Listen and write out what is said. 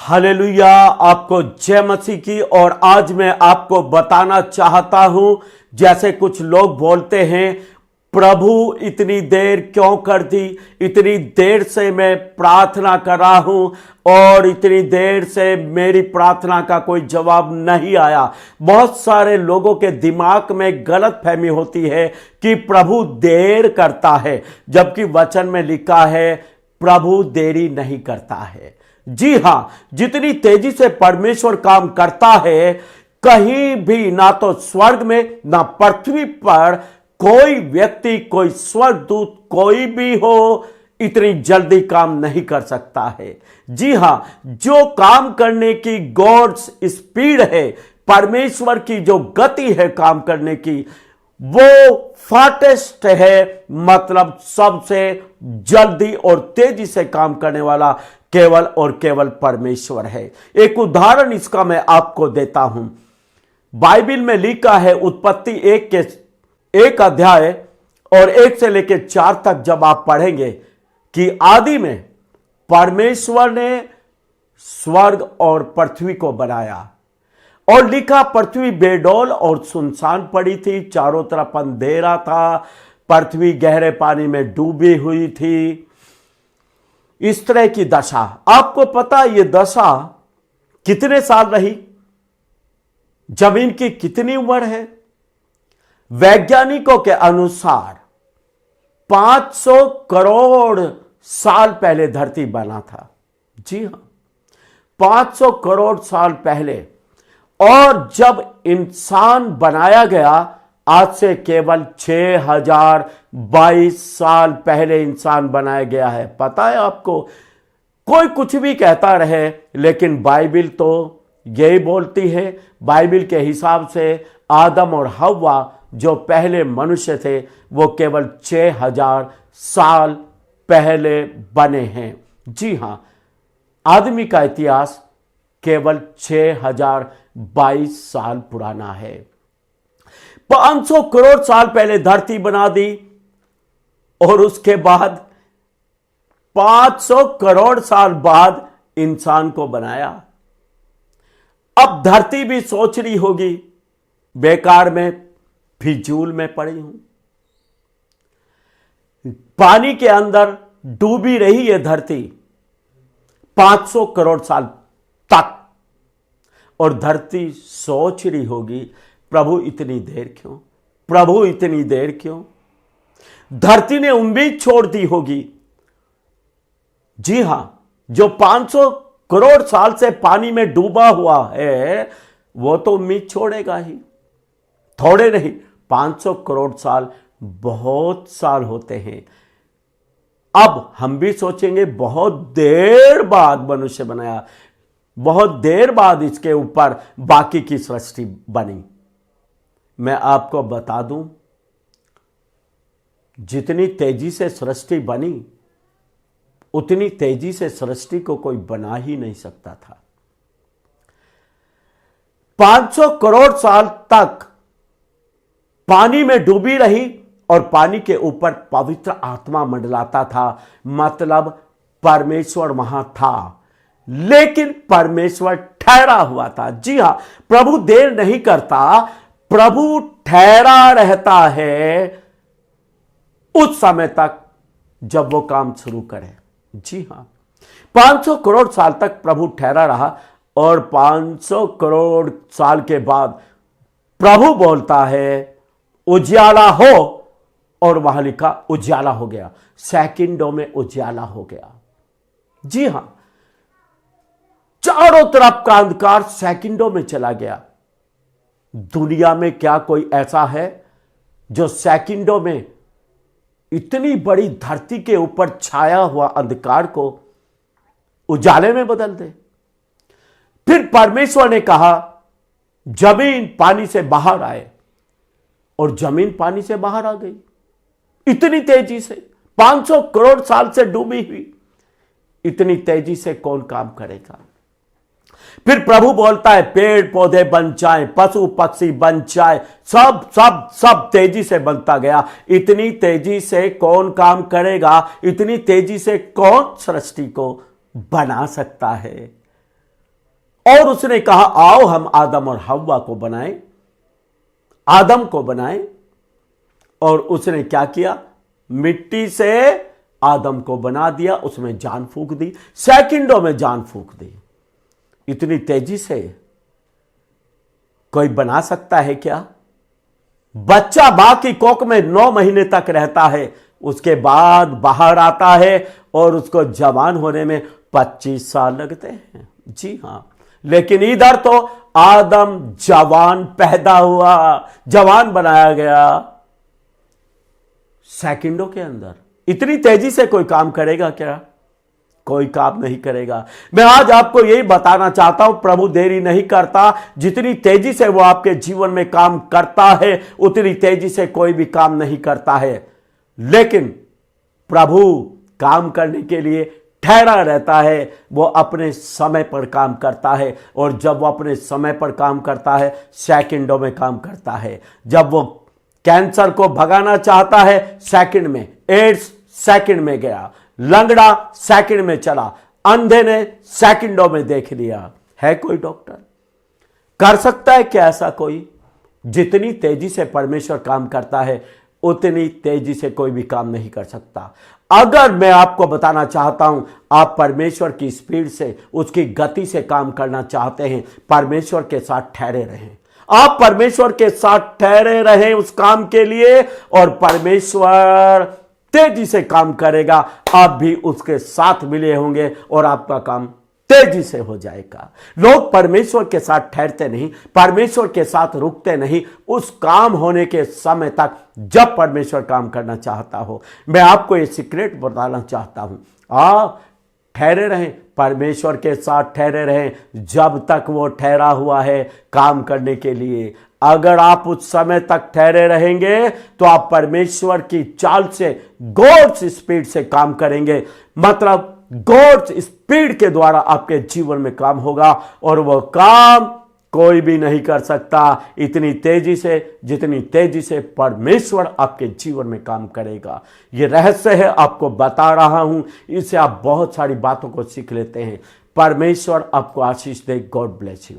Hallelujah. आपको जय मसीह की। और आज मैं आपको बताना चाहता हूं, जैसे कुछ लोग बोलते हैं, प्रभु इतनी देर क्यों कर दी, इतनी देर से मैं प्रार्थना कर रहा हूं और इतनी देर से मेरी प्रार्थना का कोई जवाब नहीं आया। बहुत सारे लोगों के दिमाग में गलत फहमी होती है कि प्रभु देर करता है, जबकि वचन में लिखा है प्रभु देरी नहीं करता है। जी हां, जितनी तेजी से परमेश्वर काम करता है, कहीं भी ना तो स्वर्ग में ना पृथ्वी पर कोई व्यक्ति, कोई स्वर्गदूत, कोई भी हो, इतनी जल्दी काम नहीं कर सकता है। जी हां, जो काम करने की गॉड्स स्पीड है, परमेश्वर की जो गति है काम करने की, वो फास्टेस्ट है, मतलब सबसे जल्दी और तेजी से काम करने वाला केवल और केवल परमेश्वर है। एक उदाहरण इसका मैं आपको देता हूं। बाइबल में लिखा है उत्पत्ति 1 के 1 अध्याय और 1 से लेकर 4 तक जब आप पढ़ेंगे कि आदि में परमेश्वर ने स्वर्ग और पृथ्वी को बनाया और लिखा पृथ्वी बेडौल और सुनसान पड़ी थी, चारों तरफ अंधेरा था, पृथ्वी गहरे पानी में डूबी हुई थी। इस तरह की दशा, आपको पता ये दशा कितने साल रही, जमीन की कितनी उम्र है? वैज्ञानिकों के अनुसार 500 करोड़ साल पहले धरती बना था। जी हां, 500 करोड़ साल पहले। और जब इंसान बनाया गया, आज से केवल 6022 साल पहले इंसान बनाया गया है। पता है आपको? कोई कुछ भी कहता रहे, लेकिन बाइबल तो यही बोलती है। बाइबल के हिसाब से आदम और हव्वा जो पहले मनुष्य थे, वो केवल 6000 साल पहले बने हैं। जी हां, आदमी का इतिहास केवल 6022 साल पुराना है। 500 करोड़ साल पहले धरती बना दी और उसके बाद 500 करोड़ साल बाद इंसान को बनाया। अब धरती भी सोच रही होगी, बेकार में, फिजूल में पड़ी हूं, पानी के अंदर डूबी रही है धरती 500 करोड़ साल तक। और धरती सोच रही होगी, प्रभु इतनी देर क्यों, प्रभु इतनी देर क्यों? धरती ने उम्मीद छोड़ दी होगी। जी हां, जो 500 करोड़ साल से पानी में डूबा हुआ है, वो तो उम्मीद छोड़ेगा ही। थोड़े नहीं, 500 करोड़ साल बहुत साल होते हैं। अब हम भी सोचेंगे बहुत देर बाद मनुष्य बनाया, बहुत देर बाद इसके ऊपर बाकी की सृष्टि बनी। मैं आपको बता दूं, जितनी तेजी से सृष्टि बनी, उतनी तेजी से सृष्टि को कोई बना ही नहीं सकता था। 500 करोड़ साल तक पानी में डूबी रही और पानी के ऊपर पवित्र आत्मा मंडलाता था, मतलब परमेश्वर वहां था। लेकिन परमेश्वर ठहरा हुआ था। जी हां, प्रभु देर नहीं करता, प्रभु ठहरा रहता है उस समय तक जब वो काम शुरू करे। जी हां, 500 करोड़ साल तक प्रभु ठहरा रहा और 500 करोड़ साल के बाद प्रभु बोलता है उजियाला हो, और वहां लिखा उजियाला हो गया। सेकंडों में उजियाला हो गया। जी हां, चारों तरफ का अंधकार सेकंडों में चला गया। दुनिया में क्या कोई ऐसा है जो सेकंडों में इतनी बड़ी धरती के ऊपर छाया हुआ अंधकार को उजाले में बदल दे? फिर परमेश्वर ने कहा जमीन पानी से बाहर आए, और जमीन पानी से बाहर आ गई। इतनी तेजी से, 500 करोड़ साल से डूबी हुई, इतनी तेजी से कौन काम करेगा? फिर प्रभु बोलता है पेड़ पौधे बन जाएं, पशु पक्षी बन जाए, सब सब सब तेजी से बनता गया। इतनी तेजी से कौन काम करेगा? इतनी तेजी से कौन सृष्टि को बना सकता है? और उसने कहा आओ हम आदम और हव्वा को बनाएं, आदम को बनाएं। और उसने क्या किया, मिट्टी से आदम को बना दिया, उसमें जान फूंक दी, सेकंडों में जान फूंक दी। इतनी तेजी से कोई बना सकता है क्या? बच्चा मां की कोख में 9 महीने तक रहता है, उसके बाद बाहर आता है और उसको जवान होने में 25 साल लगते हैं। जी हां, लेकिन इधर तो आदम जवान पैदा हुआ, जवान बनाया गया सेकंडों के अंदर। इतनी तेजी से कोई काम करेगा क्या? कोई काम नहीं करेगा। मैं आज आपको यही बताना चाहता हूं, प्रभु देरी नहीं करता। जितनी तेजी से वो आपके जीवन में काम करता है, उतनी तेजी से कोई भी काम नहीं करता है। लेकिन प्रभु काम करने के लिए ठहरा रहता है, वो अपने समय पर काम करता है। और जब वो अपने समय पर काम करता है, सेकंडों में काम करता है। जब वो कैंसर को भगाना चाहता है, सेकंड में, एड्स सेकंड में गया, लंगड़ा सेकंड में चला, अंधे ने सेकंडों में देख लिया। है कोई डॉक्टर कर सकता है क्या ऐसा कोई? जितनी तेजी से परमेश्वर काम करता है, उतनी तेजी से कोई भी काम नहीं कर सकता। अगर मैं आपको बताना चाहता हूं, आप परमेश्वर की स्पीड से, उसकी गति से काम करना चाहते हैं, परमेश्वर के साथ ठहरे रहें। आप परमेश्वर के साथ ठहरे रहें उस काम के लिए, और परमेश्वर तेजी से काम करेगा। आप भी उसके साथ मिले होंगे और आपका काम तेजी से हो जाएगा। लोग परमेश्वर के साथ ठहरते नहीं, परमेश्वर के साथ रुकते नहीं उस काम होने के समय तक जब परमेश्वर काम करना चाहता हो। मैं आपको ये सीक्रेट बताना चाहता हूं, आप ठहरे रहें, परमेश्वर के साथ ठहरे रहें जब तक वो ठहरा हुआ है काम करने के लिए। अगर आप उस समय तक ठहरे रहेंगे तो आप परमेश्वर की चाल से, गॉड्स स्पीड से काम करेंगे। मतलब गॉड्स स्पीड के द्वारा आपके जीवन में काम होगा, और वो काम कोई भी नहीं कर सकता इतनी तेजी से जितनी तेजी से परमेश्वर आपके जीवन में काम करेगा। ये रहस्य है, आपको बता रहा हूं, इससे आप बहुत सारी बातों को सीख लेते हैं। परमेश्वर आपको आशीष दे। God bless you.